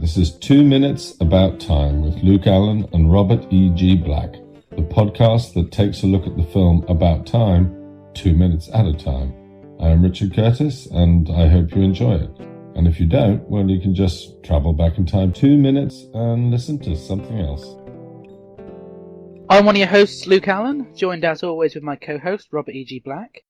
This is 2 Minutes About Time with Luke Allen and Robert E.G. Black, the podcast that takes a look at the film About Time 2 minutes at a time. I am Richard Curtis, and I hope you enjoy it. And if you don't, well, you can just travel back in time 2 minutes and listen to something else. I'm one of your hosts, Luke Allen, joined as always with my co-host, Robert E.G. Black.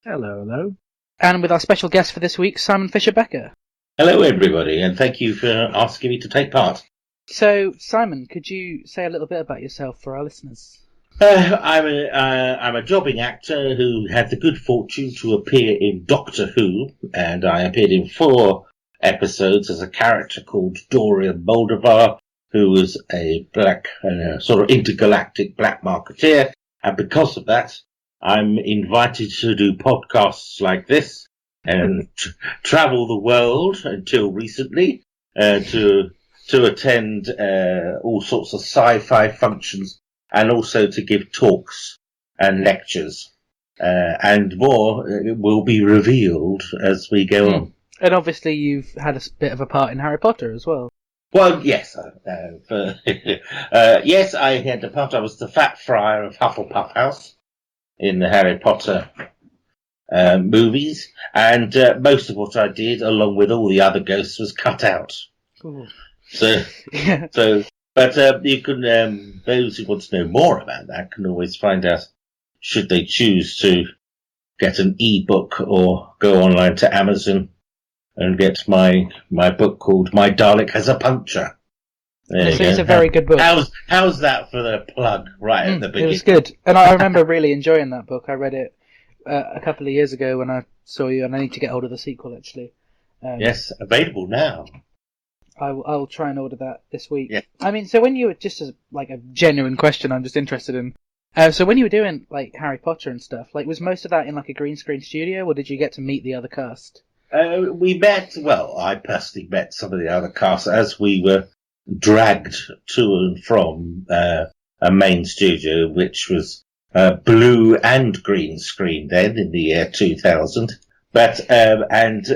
Hello. And with our special guest for this week, Simon Fisher-Becker. Hello, everybody, and thank you for asking me to take part. So, Simon, could you say a little bit about yourself for our listeners? I'm a jobbing actor who had the good fortune to appear in Doctor Who, and I appeared in 4 episodes as a character called Dorian Moldovar, who was a black, sort of intergalactic black marketeer, and because of that, I'm invited to do podcasts like this and travel the world until recently to attend all sorts of sci-fi functions and also to give talks and lectures. And more will be revealed as we go on. And obviously you've had a bit of a part in Harry Potter as well. Well, yes. Yes, I had a part. I was the Fat Friar of Hufflepuff House in the Harry Potter movies, and most of what I did, along with all the other ghosts, was cut out. Ooh. But you can, those who want to know more about that can always find out, should they choose to get an e-book or go online to Amazon and get my book called My Dalek Has a Puncture. It's a very good book. How's that for the plug right at the beginning? It was good, and I remember really enjoying that book. I read it a couple of years ago when I saw you, and I need to get hold of the sequel actually. Yes, available now. I'll try and order that this week. Yeah. I mean, so when you were, just as like a genuine question, I'm just interested in. So when you were doing like Harry Potter and stuff, like was most of that in like a green screen studio, or did you get to meet the other cast? We met. Well, I personally met some of the other cast as we were dragged to and from a main studio, which was blue and green screen then in the year 2000. But and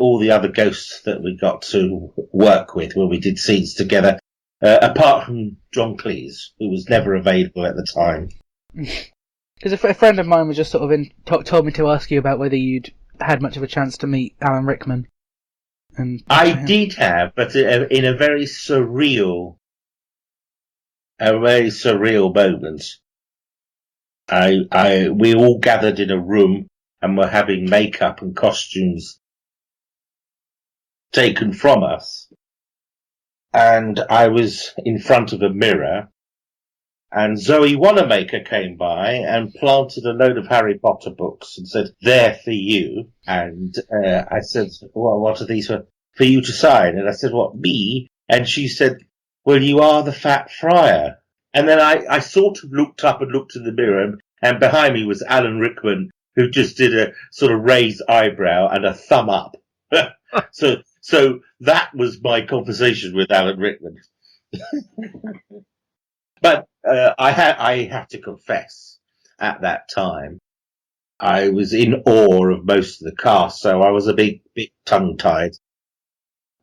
all the other ghosts that we got to work with when we did scenes together, apart from John Cleese, who was never available at the time. Because a friend of mine was just sort of told me to ask you about whether you'd had much of a chance to meet Alan Rickman. And I did have, but in a very surreal moment. We all gathered in a room and were having makeup and costumes taken from us. And I was in front of a mirror, and Zoe Wanamaker came by and planted a load of Harry Potter books and said, "They're for you." And I said, "Well, what are these for you to sign?" And I said, "What, me?" And she said, "Well, you are the Fat Friar." And then I sort of looked up and looked in the mirror, and behind me was Alan Rickman, who just did a sort of raised eyebrow and a thumb up. So that was my conversation with Alan Rickman. But I have to confess, at that time, I was in awe of most of the cast, so I was a bit tongue-tied,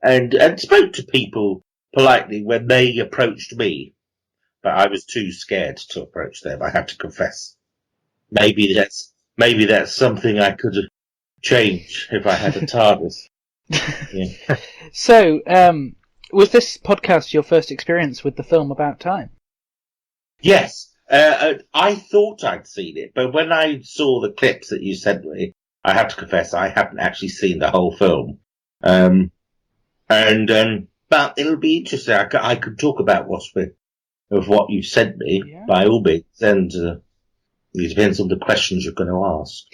and spoke to people politely when they approached me, but I was too scared to approach them. I have to confess. Maybe that's something I could change if I had a TARDIS. Yeah. So, was this podcast your first experience with the film About Time? Yes. I thought I'd seen it, but when I saw the clips that you sent me, I have to confess I haven't actually seen the whole film. But it'll be interesting. I could talk about what you sent me, by all means, and it depends on the questions you're going to ask.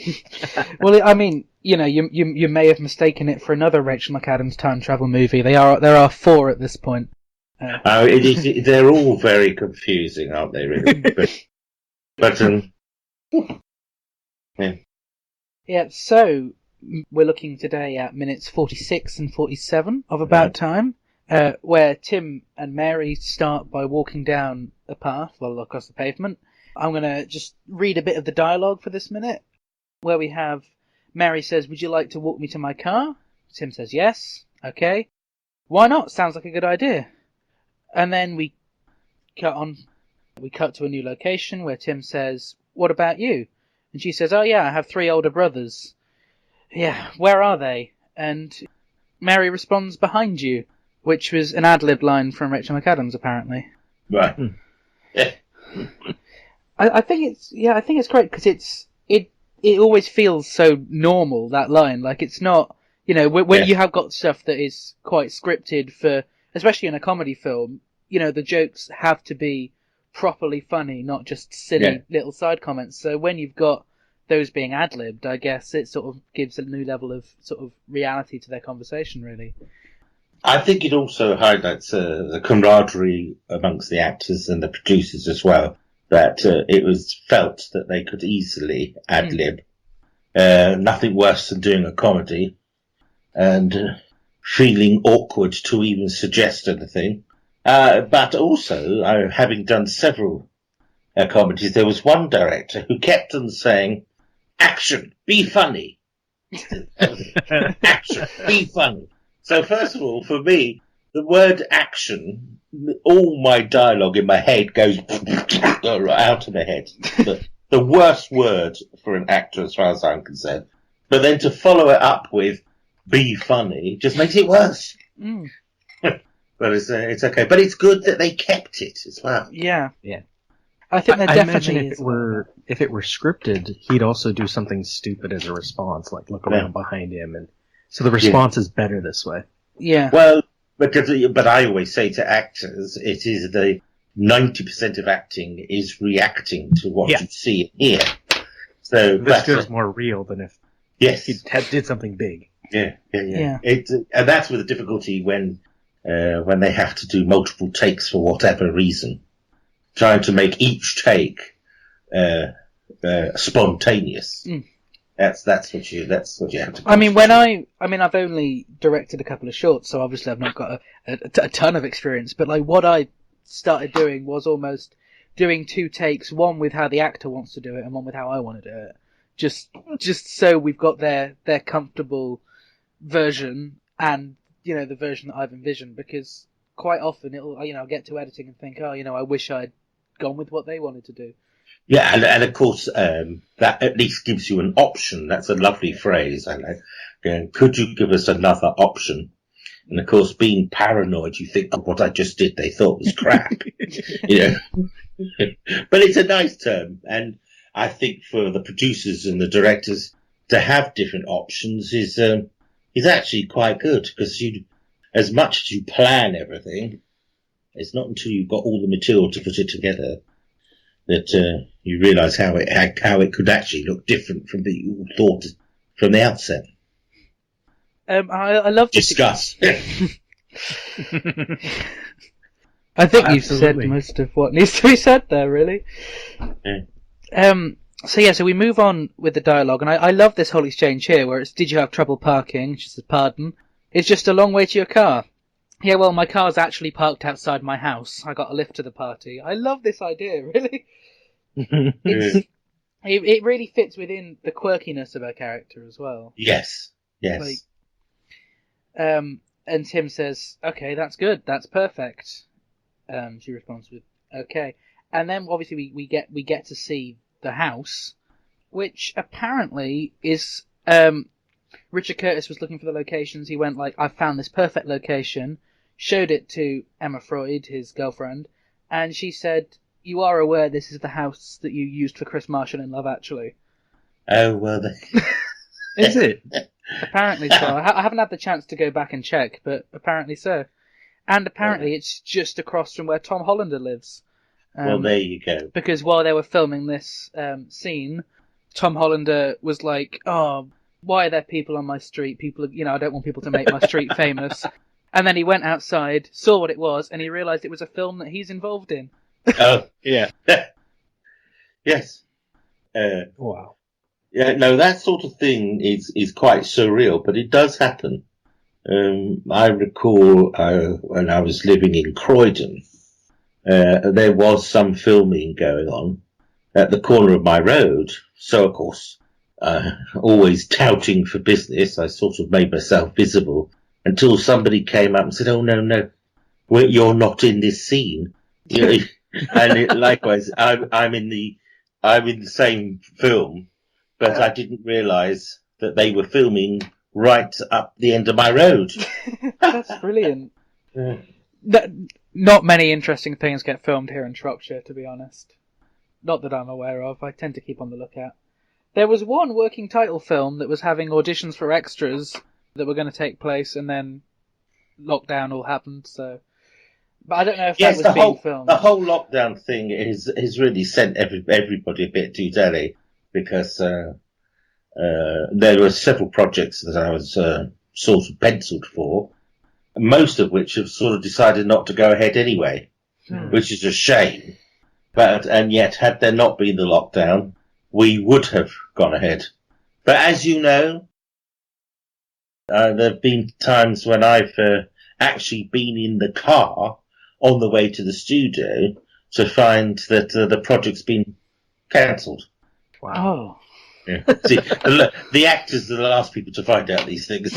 Well, I mean, you know, you may have mistaken it for another Rachel McAdams time travel movie. There are 4 at this point. They're all very confusing, aren't they, really? but yeah. Yeah, so we're looking today at minutes 46 and 47 of About Time, where Tim and Mary start by walking down a path, well, across the pavement. I'm going to just read a bit of the dialogue for this minute, where we have Mary says, "Would you like to walk me to my car?" Tim says, "Yes." "Okay. why not? Sounds like a good idea. And then we cut to a new location where Tim says, what about you? And she says, oh yeah, I have 3 older brothers. Yeah, where are they? And Mary responds, behind you, which was an ad-lib line from Rachel McAdams, apparently. Right. I think it's great because it always feels so normal, that line. Like, it's not, when you have got stuff that is quite scripted for, especially in a comedy film, the jokes have to be properly funny, not just silly little side comments. So when you've got those being ad-libbed, I guess it sort of gives a new level of sort of reality to their conversation, really. I think it also highlights the camaraderie amongst the actors and the producers as well, that it was felt that they could easily ad-lib. Nothing worse than doing a comedy and feeling awkward to even suggest anything. But also, having done several comedies, there was one director who kept on saying, action, be funny. Action, be funny. So first of all, for me, the word action, all my dialogue in my head goes out of my head. The worst word for an actor as far as I'm concerned. But then to follow it up with be funny just makes it worse. But it's okay. But it's good that they kept it as well. Yeah. I think I imagine if it were scripted, he'd also do something stupid as a response, like look around behind him, and so the response is better this way. Yeah. Well, but I always say to actors, it is the 90% of acting is reacting to what you see and hear. So this feels more real than if he did something big. Yeah. And that's with the difficulty when they have to do multiple takes for whatever reason. Trying to make each take spontaneous. That's what you have to. I've only directed a couple of shorts, so obviously I've not got a ton of experience. But like what I started doing was almost doing 2 takes, one with how the actor wants to do it, and one with how I want to do it. Just so we've got their comfortable version and the version that I've envisioned, because quite often I'll get to editing and think, I wish I'd gone with what they wanted to do. Yeah, and of course, that at least gives you an option. That's a lovely phrase. I know. Could you give us another option? And of course, being paranoid, you think, what I just did, they thought was crap. But it's a nice term. And I think for the producers and the directors to have different options is actually quite good, because as much as you plan everything, it's not until you've got all the material to put it together that you realise how it could actually look different from what you thought from the outset. I love discuss. I think you've said most of what needs to be said there, really. Yeah. So we move on with the dialogue, and I love this whole exchange here, where it's, did you have trouble parking? She says, pardon. It's just a long way to your car. Yeah, well, my car's actually parked outside my house. I got a lift to the party. I love this idea, really. It really fits within the quirkiness of her character as well. Yes. And Tim says, okay, that's good. That's perfect. She responds with, okay. And then obviously we get to see the house, which apparently is, Richard Curtis was looking for the locations. He went like, I found this perfect location, showed it to Emma Freud, his girlfriend, and she said, you are aware this is the house that you used for Chris Marshall in Love Actually. Oh, well, is it? Apparently so. I haven't had the chance to go back and check, but apparently so. And apparently it's just across from where Tom Hollander lives. Well, there you go. Because while they were filming this scene, Tom Hollander was like, oh, why are there people on my street? People, I don't want people to make my street famous. And then he went outside, saw what it was, and he realised it was a film that he's involved in. Oh, yeah. Yes. Wow. Yeah, no, that sort of thing is quite surreal, but it does happen. I recall when I was living in Croydon, there was some filming going on at the corner of my road. So, of course, always touting for business, I sort of made myself visible until somebody came up and said, "Oh no, you're not in this scene." Likewise, I'm in the same film, but I didn't realise that they were filming right up the end of my road. That's brilliant. Not many interesting things get filmed here in Shropshire, to be honest. Not that I'm aware of. I tend to keep on the lookout. There was one working title film that was having auditions for extras that were going to take place, and then lockdown all happened, so... But I don't know if that was being filmed. The whole lockdown thing has really sent everybody a bit too delly, because there were several projects that I was sort of penciled for, most of which have sort of decided not to go ahead anyway, which is a shame. And yet, had there not been the lockdown, we would have gone ahead. But as you know, there have been times when I've actually been in the car on the way to the studio to find that the project's been cancelled. Wow. Oh. Yeah. See, the actors are the last people to find out these things.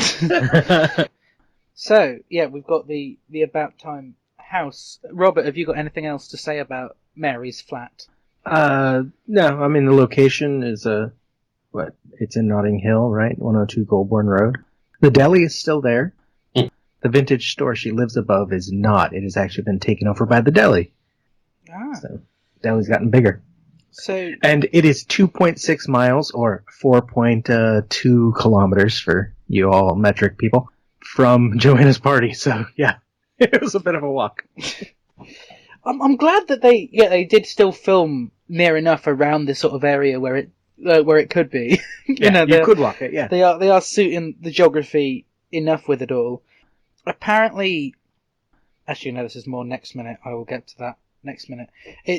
So, yeah, we've got the About Time house. Robert, have you got anything else to say about Mary's flat? No, I mean, the location is it's in Notting Hill, right? 102 Goulburn Road. The deli is still there. The vintage store she lives above is not. It has actually been taken over by the deli. So, the deli's gotten bigger. And it is 2.6 miles, or 4.2 kilometers for you all metric people, from Joanna's party. So, yeah, it was a bit of a walk. I'm glad that they did still film near enough around this sort of area where it could be. You could walk it. Yeah, they are suiting the geography enough with it all. Apparently, actually, no, this is more next minute. I will get to that next minute.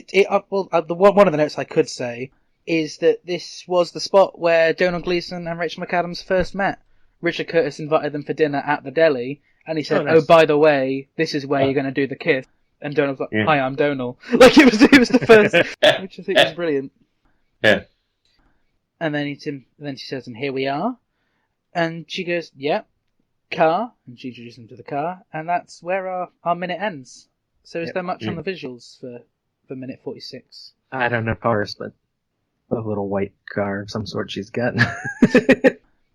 One of the notes I could say is that this was the spot where Donald Gleeson and Rachel McAdams first met. Richard Curtis invited them for dinner at the deli, and he said, "Oh, by the way, this is where you're going to do the kiss." And Donald's like, "Hi, I'm Donald." Like it was the first, which I think was brilliant. Yeah. And then she says, "And here we are," and she goes, "Yeah, car," and she introduces him to the car, and that's where our minute ends. So is there much on the visuals for minute 46? I don't know cars, but a little white car of some sort she's got.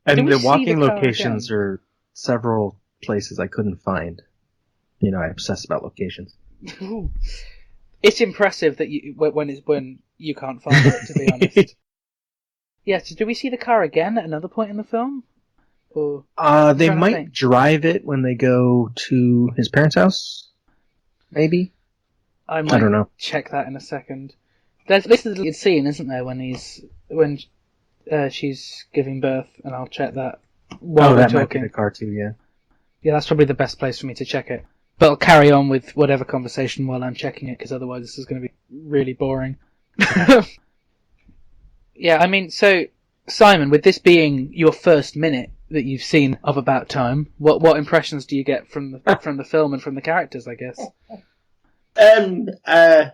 And the walking locations are several places I couldn't find. You know, I obsess about locations. It's impressive that when you can't find it, to be honest. Yeah, so do we see the car again at another point in the film? Or they might drive it when they go to his parents' house. Maybe. I don't know. Check that in a second. This is a scene, isn't there, when she's giving birth, and I'll check that while we're that talking. Might be the car too, yeah. Yeah, that's probably the best place for me to check it. But I'll carry on with whatever conversation while I'm checking it, because otherwise this is going to be really boring. Yeah, I mean, so, Simon, with this being your first minute that you've seen of About Time, what impressions do you get from the film and from the characters, I guess? I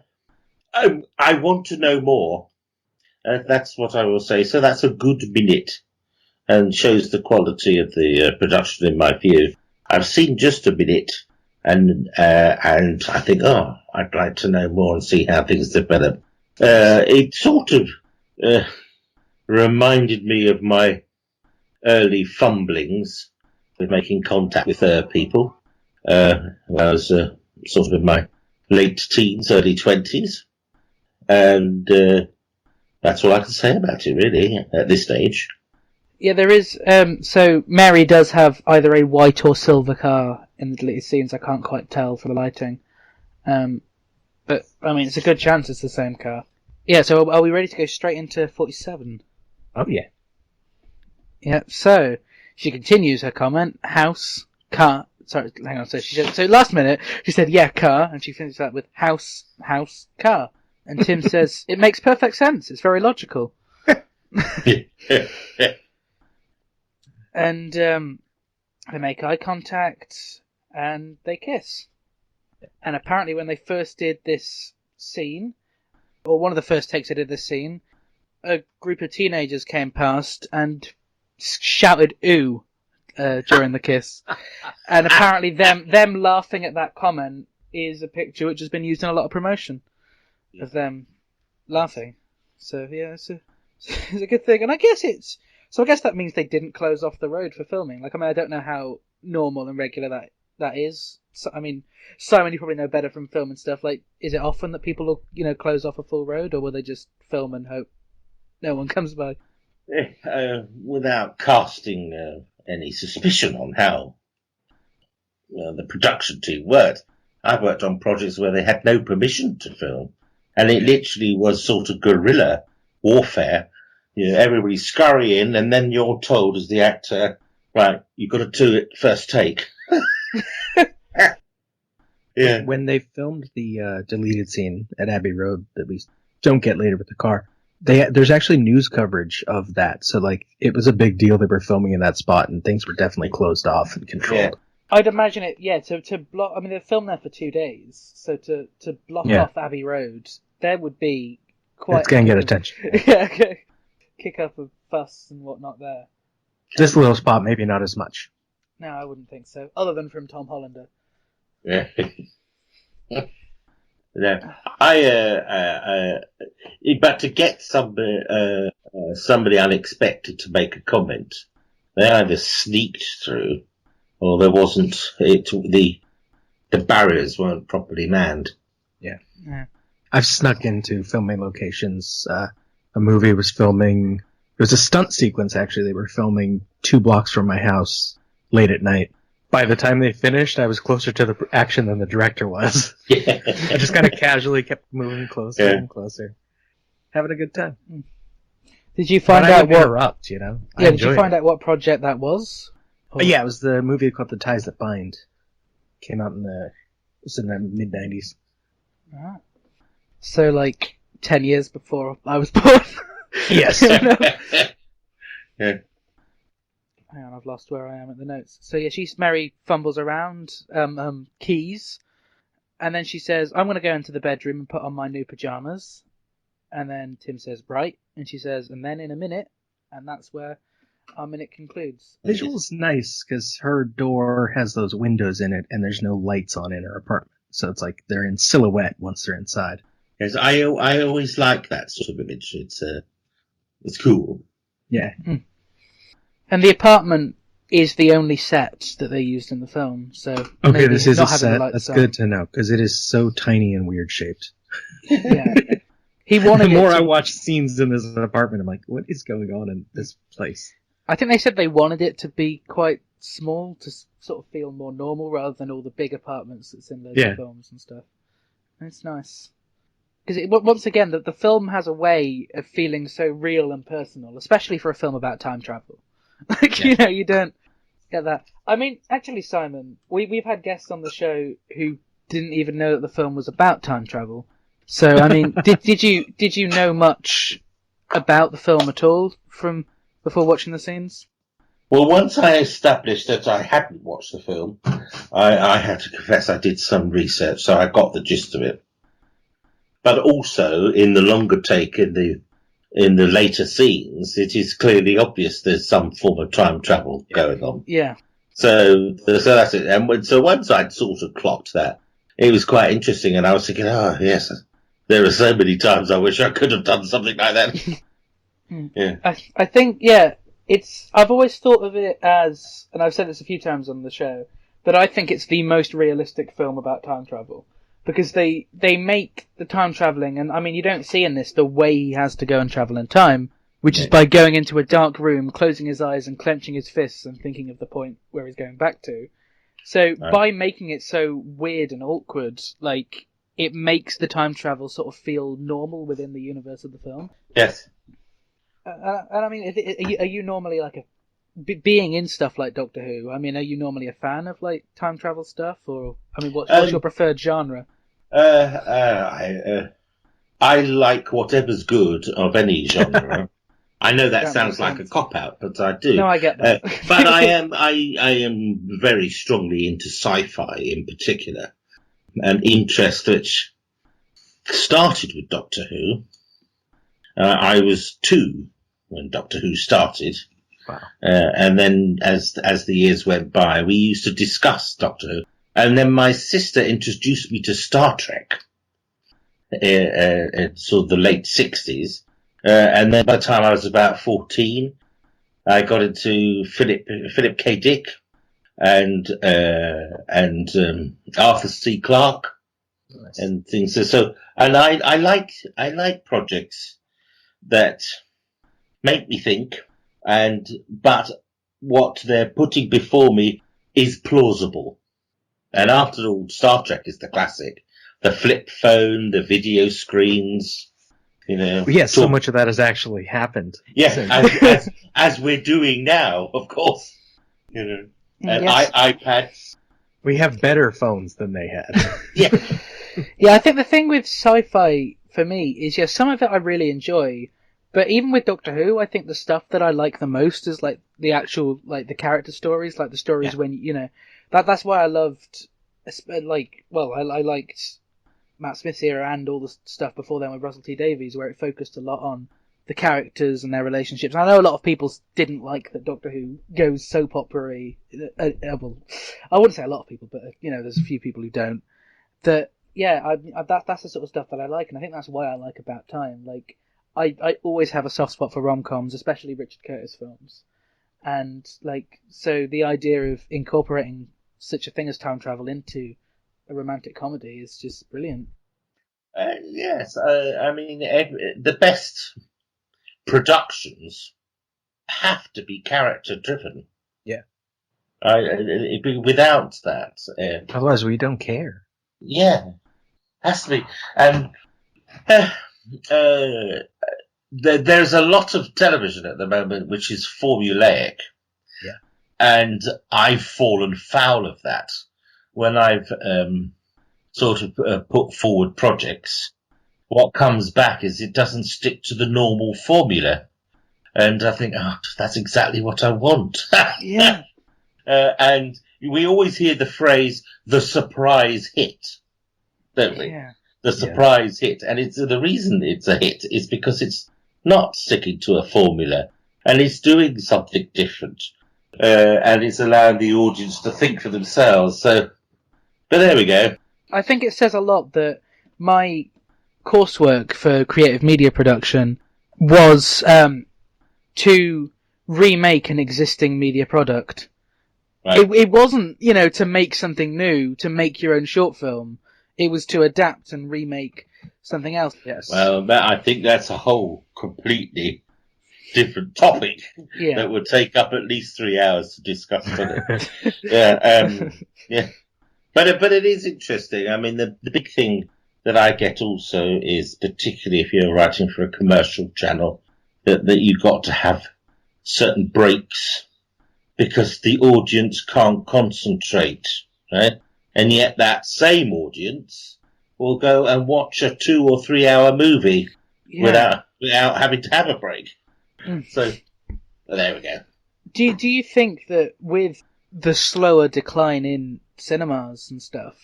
want to know more. That's what I will say. So that's a good minute, and shows the quality of the production in my view. I've seen just a minute, and I think, I'd like to know more and see how things develop. It sort of reminded me of my early fumblings with making contact with people. I was sort of in my late teens, early 20s, and that's all I can say about it, really, at this stage. Yeah, there is. So Mary does have either a white or silver car in the deleted scenes. I can't quite tell for the lighting, but I mean, it's a good chance it's the same car. Yeah. So are we ready to go straight into 47? Oh yeah. Yeah. So she continues her comment: house, car. Sorry, hang on. So she said. So last minute she said, "Yeah, car," and she finished that with house, car. And Tim says, "It makes perfect sense. It's very logical." And they make eye contact and they kiss. And apparently when they first did this scene, or one of the first takes they did this scene, a group of teenagers came past and shouted "ooh" during the kiss. And apparently them laughing at that comment is a picture which has been used in a lot of promotion of them laughing. So yeah, it's a good thing. And I guess that means they didn't close off the road for filming. Like, I mean, I don't know how normal and regular that is. So, I mean, Simon, you probably know better from film and stuff. Like, is it often that people will, close off a full road, or will they just film and hope no one comes by? Without casting any suspicion on how the production team worked, I've worked on projects where they had no permission to film, and it literally was sort of guerrilla warfare. Everybody scurry in, and then you're told as the actor, right, you've got to do it first take. Yeah. When they filmed the deleted scene at Abbey Road that we don't get later with the car, there's actually news coverage of that. So, like, it was a big deal they were filming in that spot, and things were definitely closed off and controlled. Yeah. I'd imagine it, to block. I mean, they filmed there for 2 days, so to block off Abbey Road, there would be quite. It's going to get attention. Yeah, okay. Kick up a fuss and whatnot there. This little spot, maybe not as much. No, I wouldn't think so. Other than from Tom Hollander. Yeah. No, but to get somebody unexpected to make a comment, they either sneaked through, or there wasn't the barriers weren't properly manned. Yeah. I've snuck into filming locations. A movie was filming. It was a stunt sequence, actually. They were filming 2 blocks from my house late at night. By the time they finished, I was closer to the action than the director was. Yeah. I just kind of casually kept moving closer and closer. Having a good time. Did you find out what... interrupt, Yeah, did you find out what project that was? Yeah, it was the movie called The Ties That Bind. Came out in the mid-90s. Ah. So, like, 10 years before I was born? Yes. Yeah. Hang on, I've lost where I am at the notes. So yeah, Mary fumbles around keys, and then she says, "I'm going to go into the bedroom and put on my new pajamas." And then Tim says, "Right," and she says, "And then in a minute," and that's where our minute concludes. Visual's nice because her door has those windows in it, and there's no lights on in her apartment, so it's like they're in silhouette once they're inside. Yes, I always like that sort of image. It's cool. Yeah. Mm. And the apartment is the only set that they used in the film, so... Okay, this is a set. That's good to know, because it is so tiny and weird shaped. Yeah. He wanted the more I watch scenes in this apartment, I'm like, what is going on in this place? I think they said they wanted it to be quite small, to sort of feel more normal, rather than all the big apartments that's in those films and stuff. And it's nice. Because once again, the film has a way of feeling so real and personal, especially for a film about time travel. Like, you don't get that. I mean, actually, Simon, we've had guests on the show who didn't even know that the film was about time travel. So, I mean, did you know much about the film at all from before watching the scenes? Well, once I established that I hadn't watched the film, I had to confess I did some research, so I got the gist of it. But also, in the longer take, in the later scenes, it is clearly obvious there's some form of time travel going on. Yeah. So that's it. And so once I'd sort of clocked that, it was quite interesting, and I was thinking, oh, yes, there are so many times I wish I could have done something like that. Yeah. I think, I've always thought of it as, and I've said this a few times on the show, that I think it's the most realistic film about time travel. Because they make the time travelling, and I mean, you don't see in this the way he has to go and travel in time, which is by going into a dark room, closing his eyes and clenching his fists and thinking of the point where he's going back to. So by making it so weird and awkward, like, it makes the time travel sort of feel normal within the universe of the film. Yes. And I mean, are you normally like being in stuff like Doctor Who, I mean, are you normally a fan of like time travel stuff, or I mean, what's your preferred genre? I like whatever's good of any genre. I know that sounds like a cop out, but I do. No, I get that. But I am very strongly into sci-fi in particular, an interest which started with Doctor Who. I was 2 when Doctor Who started. Wow. And then as the years went by, we used to discuss Doctor Who. And then my sister introduced me to Star Trek in sort of the late 60s. And then by the time I was about 14, I got into Philip K. Dick and Arthur C. Clarke. Nice. And things. So I like projects that make me think, but what they're putting before me is plausible. And after all, Star Trek is the classic. The flip phone, the video screens, Yes, so much of that has actually happened. Yeah, as we're doing now, of course. And Yes. iPads. We have better phones than they had. Yeah. Yeah, I think the thing with sci-fi for me is, some of it I really enjoy, but even with Doctor Who, I think the stuff that I like the most is like the actual, like the character stories, like the stories when, that's why I loved, I liked Matt Smith's era and all the stuff before then with Russell T Davies, where it focused a lot on the characters and their relationships. And I know a lot of people didn't like that Doctor Who goes soap opera-y. Well, I wouldn't say a lot of people, but there's a few people who don't. That's the sort of stuff that I like, and I think that's why I like About Time. Like, I always have a soft spot for rom-coms, especially Richard Curtis films. And, so the idea of incorporating such a thing as time travel into a romantic comedy is just brilliant. Yes, I mean, the best productions have to be character-driven. Yeah. Without that... Otherwise, we don't care. Yeah, has to be. And there's a lot of television at the moment which is formulaic. Yeah. And I've fallen foul of that when I've sort of put forward projects. What comes back is it doesn't stick to the normal formula. And I think, that's exactly what I want. Yeah. And we always hear the phrase, the surprise hit, don't we? Yeah. The surprise hit. And the reason it's a hit is because it's not sticking to a formula and it's doing something different. And it's allowing the audience to think for themselves. But there we go. I think it says a lot that my coursework for creative media production was to remake an existing media product. Right. It wasn't, to make something new, to make your own short film. It was to adapt and remake something else. Yes. Well, I think that's a whole completely different topic that would take up at least 3 hours to discuss. Yeah. But it is interesting. I mean, the big thing that I get also is, particularly if you're writing for a commercial channel, that you've got to have certain breaks because the audience can't concentrate, right? And yet that same audience will go and watch a 2 or 3 hour movie without having to have a break. So there we go. Do you think that with the slower decline in cinemas and stuff,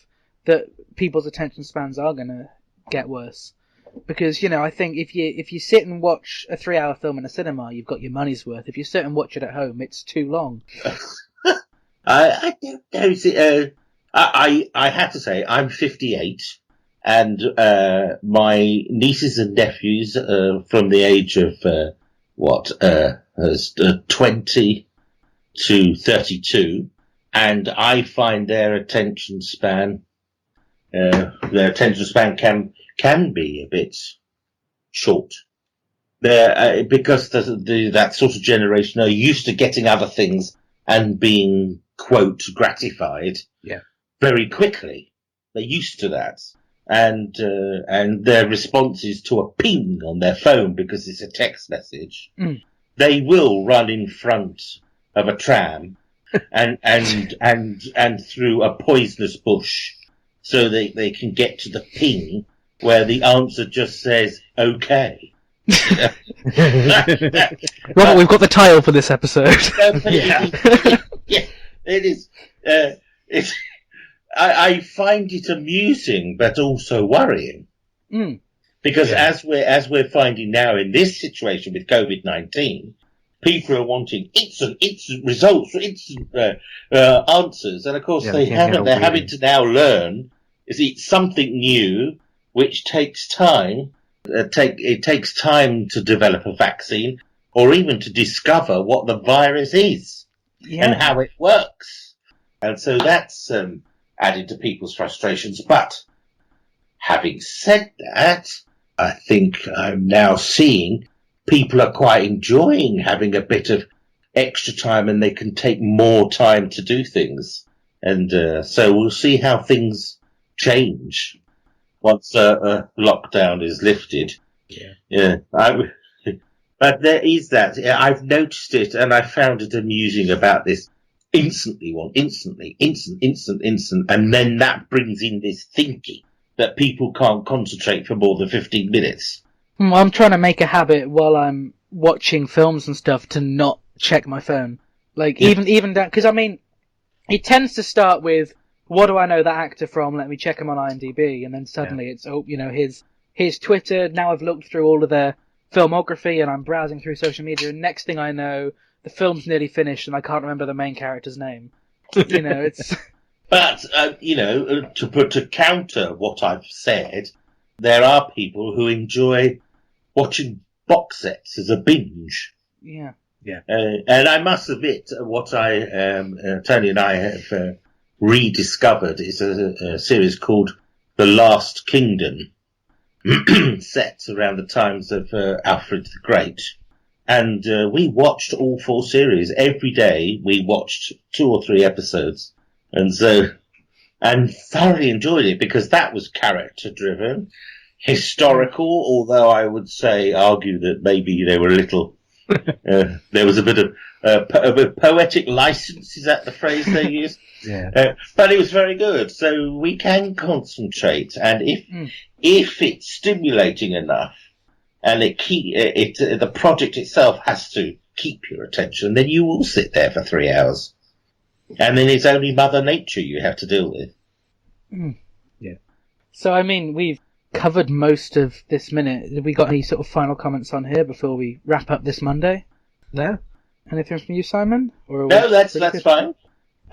that people's attention spans are going to get worse? Because, I think if you sit and watch a 3 hour film in a cinema, you've got your money's worth. If you sit and watch it at home, it's too long. I don't know. I have to say, I'm 58, and my nieces and nephews from the age of 20 to 32, and I find their attention span can be a bit short. Because that sort of generation are used to getting other things and being, quote, gratified very quickly. They're used to that. And their response is to a ping on their phone because it's a text message. They will run in front of a tram and through a poisonous bush so they can get to the ping where the answer just says, okay. Robert, we've got the title for this episode. Yeah, it is. I find it amusing, but also worrying. Because as we're finding now in this situation with COVID-19, people are wanting instant results, instant answers, and of course they're having to now learn is it's something new, which takes time. It takes time to develop a vaccine, or even to discover what the virus is and how it works, and so that's added to people's frustrations. But having said that, I think I'm now seeing people are quite enjoying having a bit of extra time, and they can take more time to do things. And so we'll see how things change once lockdown is lifted. Yeah. But there is that. I've noticed it, and I found it amusing about this instant, and then that brings in this thinking that people can't concentrate for more than 15 minutes. I'm trying to make a habit while I'm watching films and stuff to not check my phone. Like, even that, because I mean, it tends to start with, what do I know that actor from? Let me check him on IMDb. And then suddenly it's, his Twitter. Now I've looked through all of their filmography and I'm browsing through social media. And next thing I know, the film's nearly finished and I can't remember the main character's name. It's... But, to counter what I've said, there are people who enjoy watching box sets as a binge. Yeah. And I must admit, what Tony and I have rediscovered is a series called The Last Kingdom, set around the times of Alfred the Great. And we watched all 4 series. Every day we watched 2 or 3 episodes. And thoroughly enjoyed it, because that was character driven, historical, although I would argue that maybe they were a little, there was a bit of a poetic license, is that the phrase they used? Yeah. But it was very good, so we can concentrate, and if it's stimulating enough, and the project itself has to keep your attention, then you will sit there for 3 hours. And then it's only Mother Nature you have to deal with. Yeah. So, I mean, we've covered most of this minute. Have we got any sort of final comments on here before we wrap up this Monday? No. Anything from you, Simon? No, that's fine.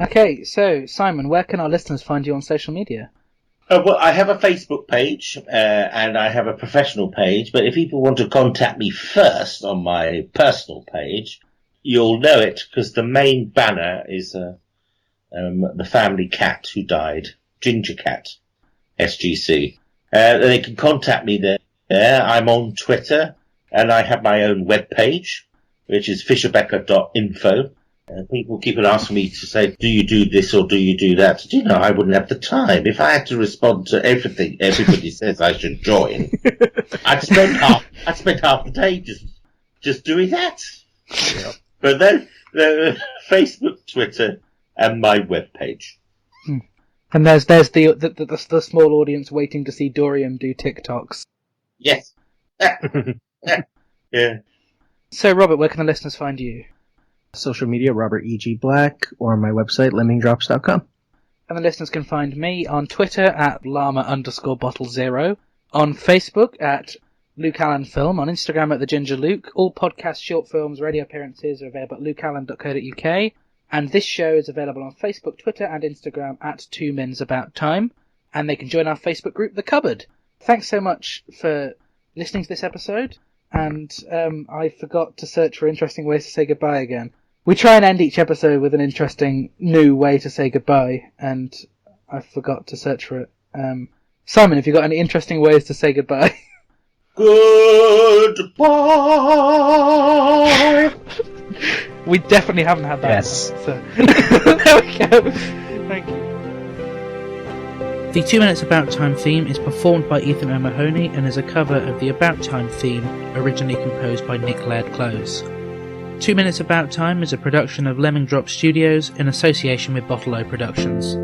Okay, so, Simon, where can our listeners find you on social media? Well, I have a Facebook page, and I have a professional page, but if people want to contact me first on my personal page, you'll know it, because the main banner is the family cat who died, Ginger Cat, SGC. They can contact me there. I'm on Twitter, and I have my own webpage, which is fisherbecker.info. People keep on asking me to say, do you do this or do you do that? I wouldn't have the time. If I had to respond to everything everybody says I should join, I'd spend half the day just doing that. Yeah. But then, Facebook, Twitter, and my webpage. And there's the small audience waiting to see Dorian do TikToks. Yes. Yeah. So, Robert, where can the listeners find you? Social media, Robert E.G. Black, or my website, lemmingdrops.com. And the listeners can find me on Twitter at llama_bottle0, on Facebook at Luke Allen Film, on Instagram at The Ginger Luke. All podcasts, short films, radio appearances are available at lukeallen.co.uk. And this show is available on Facebook, Twitter, and Instagram at 2 Mins About Time. And they can join our Facebook group, The Cupboard. Thanks so much for listening to this episode. And I forgot to search for interesting ways to say goodbye again. We try and end each episode with an interesting new way to say goodbye, and I forgot to search for it. Simon, have you got any interesting ways to say goodbye? Goodbye! We definitely haven't had that. Yes. So. There we go. Thank you. The 2 Minutes About Time theme is performed by Ethan O'Mahony and is a cover of the About Time theme, originally composed by Nick Laird-Close. 2 Minutes About Time is a production of Lemming Drop Studios in association with Bottle O Productions.